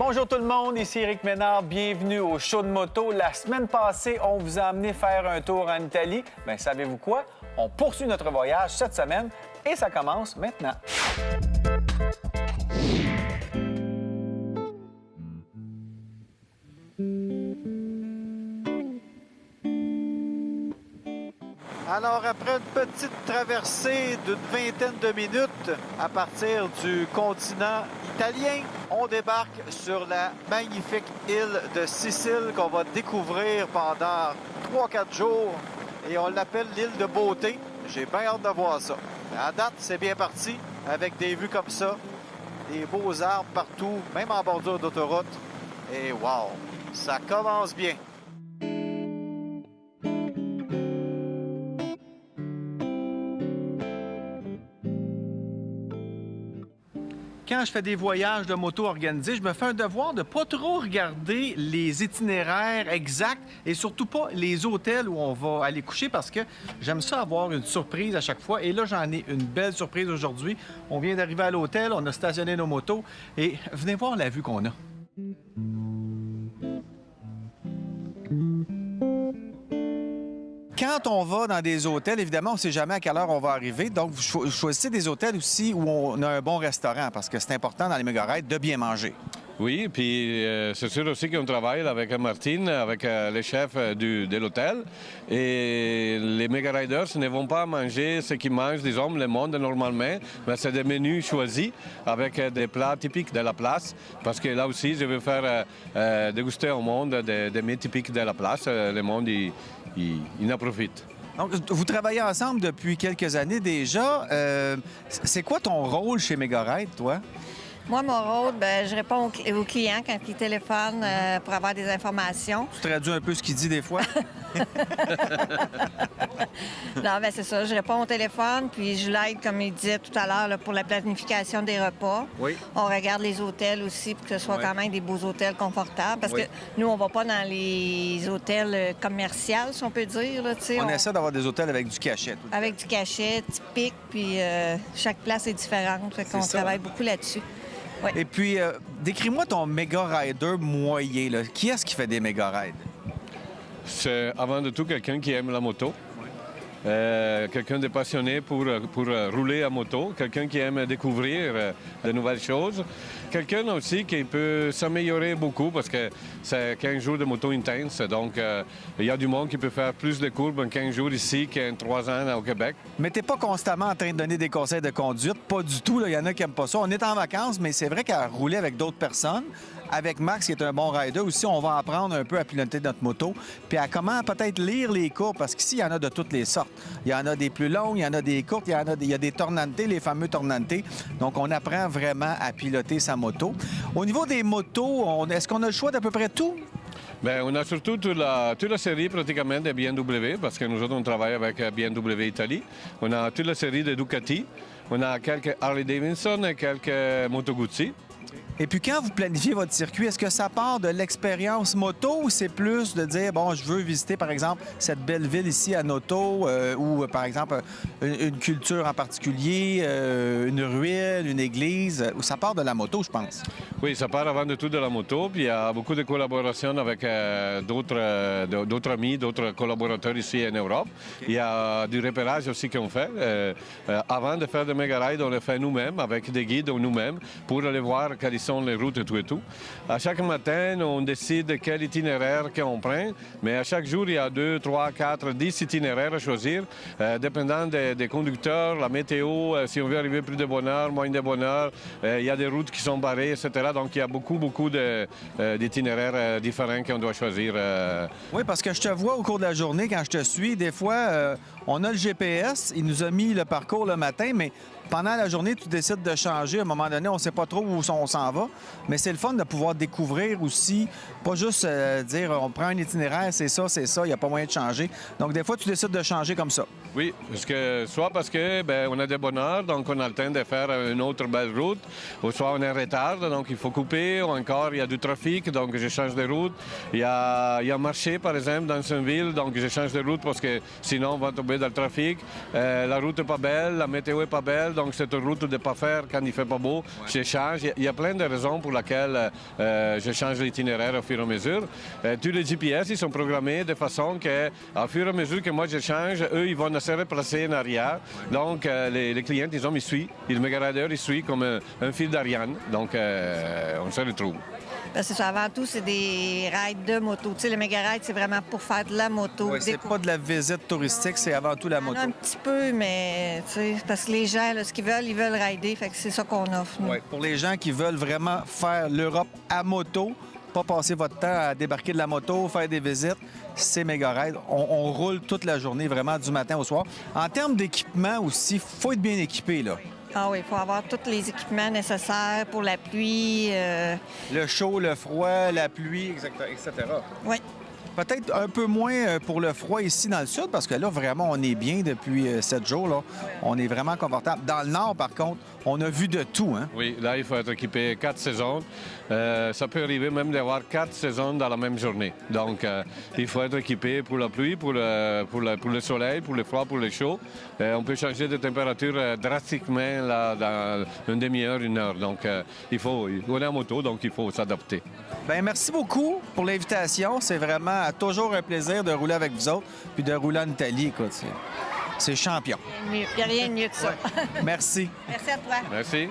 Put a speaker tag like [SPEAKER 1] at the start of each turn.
[SPEAKER 1] Bonjour tout le monde, ici Éric Ménard, bienvenue au show de moto. La semaine passée, on vous a emmené faire un tour en Italie. Bien, savez-vous quoi? On poursuit notre voyage cette semaine et ça commence maintenant. Alors, après une petite traversée d'une vingtaine de minutes à partir du continent italien, on débarque sur la magnifique île de Sicile qu'on va découvrir pendant 3-4 jours et on l'appelle l'île de beauté. J'ai bien hâte de voir ça. À date, c'est bien parti avec des vues comme ça, des beaux arbres partout, même en bordure d'autoroute. Et wow, ça commence bien. Quand je fais des voyages de moto organisés, je me fais un devoir de ne pas trop regarder les itinéraires exacts et surtout pas les hôtels où on va aller coucher parce que j'aime ça avoir une surprise à chaque fois. Et là, j'en ai une belle surprise aujourd'hui. On vient d'arriver à l'hôtel, on a stationné nos motos et venez voir la vue qu'on a. Quand on va dans des hôtels, évidemment, on ne sait jamais à quelle heure on va arriver. Donc, vous choisissez des hôtels aussi où on a un bon restaurant parce que c'est important dans les méga-rides de bien manger.
[SPEAKER 2] Oui, puis c'est sûr aussi qu'on travaille avec Martine, avec le chef de l'hôtel. Et les méga riders ne vont pas manger ce qu'ils mangent, disons, le monde normalement, mais c'est des menus choisis avec des plats typiques de la place. Parce que là aussi, je veux faire déguster au monde des mets typiques de la place. Le monde, il en profite.
[SPEAKER 1] Donc, vous travaillez ensemble depuis quelques années déjà. C'est quoi ton rôle chez Megaride, toi?
[SPEAKER 3] Moi, mon rôle, je réponds aux clients quand ils téléphonent pour avoir des informations.
[SPEAKER 1] Tu traduis un peu ce qu'il dit des fois?
[SPEAKER 3] Non, c'est ça. Je réponds au téléphone, puis je l'aide, comme il disait tout à l'heure, pour la planification des repas. Oui. On regarde les hôtels aussi pour que ce soit quand même des beaux hôtels confortables. Parce que nous, on va pas dans les hôtels commerciaux, si on peut dire. Là,
[SPEAKER 1] on essaie d'avoir des hôtels avec du cachet.
[SPEAKER 3] Avec du cachet typique, puis chaque place est différente. Fait qu'on travaille beaucoup là-dessus. Ouais.
[SPEAKER 1] Et puis, décris-moi ton méga rider moyen. Là. Qui est-ce qui fait des méga rides?
[SPEAKER 2] C'est avant de tout quelqu'un qui aime la moto. Quelqu'un de passionné pour rouler à moto, quelqu'un qui aime découvrir de nouvelles choses, quelqu'un aussi qui peut s'améliorer beaucoup parce que c'est 15 jours de moto intense, donc il y a du monde qui peut faire plus de courbes en 15 jours ici qu'en 3 ans au Québec.
[SPEAKER 1] Mais t'es pas constamment en train de donner des conseils de conduite, pas du tout, il y en a qui n'aiment pas ça. On est en vacances, mais c'est vrai qu'à rouler avec d'autres personnes, avec Max, qui est un bon rider aussi, on va apprendre un peu à piloter notre moto, puis à comment peut-être lire les courbes, parce qu'ici, il y en a de toutes les sortes. Il y en a des plus longues, il y en a des courtes, il y a des tornantes, les fameux tornantes. Donc, on apprend vraiment à piloter sa moto. Au niveau des motos, est-ce qu'on a le choix d'à peu près tout?
[SPEAKER 2] Bien, on a surtout toute la série pratiquement de BMW, parce que nous autres, on travaille avec BMW Italie. On a toute la série de Ducati. On a quelques Harley Davidson et quelques Moto Guzzi.
[SPEAKER 1] Et puis, quand vous planifiez votre circuit, est-ce que ça part de l'expérience moto ou c'est plus de dire, bon, je veux visiter, par exemple, cette belle ville ici à Noto ou, par exemple, une culture en particulier, une ruelle, une église, ou ça part de la moto, je pense?
[SPEAKER 2] Oui, ça part avant de tout de la moto, puis il y a beaucoup de collaborations avec d'autres amis, d'autres collaborateurs ici en Europe. Okay. Il y a du repérage aussi qu'on fait. Avant de faire des méga rides, on le fait nous-mêmes, avec des guides nous-mêmes, pour aller voir quelles sont les routes et tout et tout. À chaque matin, on décide quel itinéraire qu'on prend, mais à chaque jour, il y a 2, 3, 4, 10 itinéraires à choisir, dépendant des conducteurs, la météo, si on veut arriver plus de bonne heure, moins de bonne heure, il y a des routes qui sont barrées, etc. Donc, il y a beaucoup d'itinéraires différents qu'on doit choisir.
[SPEAKER 1] Oui, parce que je te vois au cours de la journée, quand je te suis, des fois, on a le GPS, il nous a mis le parcours le matin, mais pendant la journée, tu décides de changer. À un moment donné, on ne sait pas trop où on s'en va, mais c'est le fun de pouvoir découvrir aussi, pas juste dire on prend un itinéraire, c'est ça, il n'y a pas moyen de changer. Donc, des fois, tu décides de changer comme ça.
[SPEAKER 2] Oui, parce que on a des bonnes heures, donc on a le temps de faire une autre belle route, ou soit on est en retard, donc il faut couper, ou encore il y a du trafic, donc je change de route. Il y a un marché, par exemple, dans une ville, donc je change de route parce que sinon on va tomber dans le trafic. La route n'est pas belle, la météo n'est pas belle, donc cette route de ne pas faire quand il ne fait pas beau, je change. Il y a plein de raisons pour lesquelles je change l'itinéraire au fur et à mesure. Tous les GPS, ils sont programmés de façon qu'au fur et à mesure que moi je change, eux, ils vont se replacer en arrière. Donc, les clients, ils suivent. Le méga-rider, il suit comme un fil d'Ariane. Donc, on se retrouve.
[SPEAKER 3] Ben, c'est ça. Avant tout, c'est des rides de moto. Tu sais, le méga-ride, c'est vraiment pour faire de la moto.
[SPEAKER 4] Oui, c'est pas de la visite touristique, c'est avant tout la
[SPEAKER 3] On
[SPEAKER 4] moto.
[SPEAKER 3] a un petit peu, mais tu sais, parce que les gens, là, ce qu'ils veulent, ils veulent rider. Fait que c'est ça qu'on offre, nous.
[SPEAKER 4] Oui, pour les gens qui veulent vraiment faire l'Europe à moto, pas passer votre temps à débarquer de la moto, faire des visites, c'est méga raide. On roule toute la journée, vraiment, du matin au soir. En termes d'équipement aussi, il faut être bien équipé, là.
[SPEAKER 3] Ah oui, il faut avoir tous les équipements nécessaires pour la pluie.
[SPEAKER 4] Le chaud, le froid, la pluie, etc.
[SPEAKER 3] Oui.
[SPEAKER 4] Peut-être un peu moins pour le froid ici dans le sud, parce que là, vraiment, on est bien depuis 7 jours. Là. On est vraiment confortable. Dans le nord, par contre, on a vu de tout. Hein?
[SPEAKER 2] Oui, là, il faut être équipé 4 saisons. Ça peut arriver même d'avoir 4 saisons dans la même journée. Donc, il faut être équipé pour la pluie, pour le soleil, pour le froid, pour le chaud. On peut changer de température drastiquement là, dans une demi-heure, une heure. Donc, on est en moto, donc il faut s'adapter.
[SPEAKER 4] Bien, merci beaucoup pour l'invitation. C'est vraiment toujours un plaisir de rouler avec vous autres, puis de rouler en Italie. Écoute, c'est champion.
[SPEAKER 3] Il n'y a rien de mieux que ça.
[SPEAKER 4] Merci.
[SPEAKER 3] Merci à toi.
[SPEAKER 2] Merci.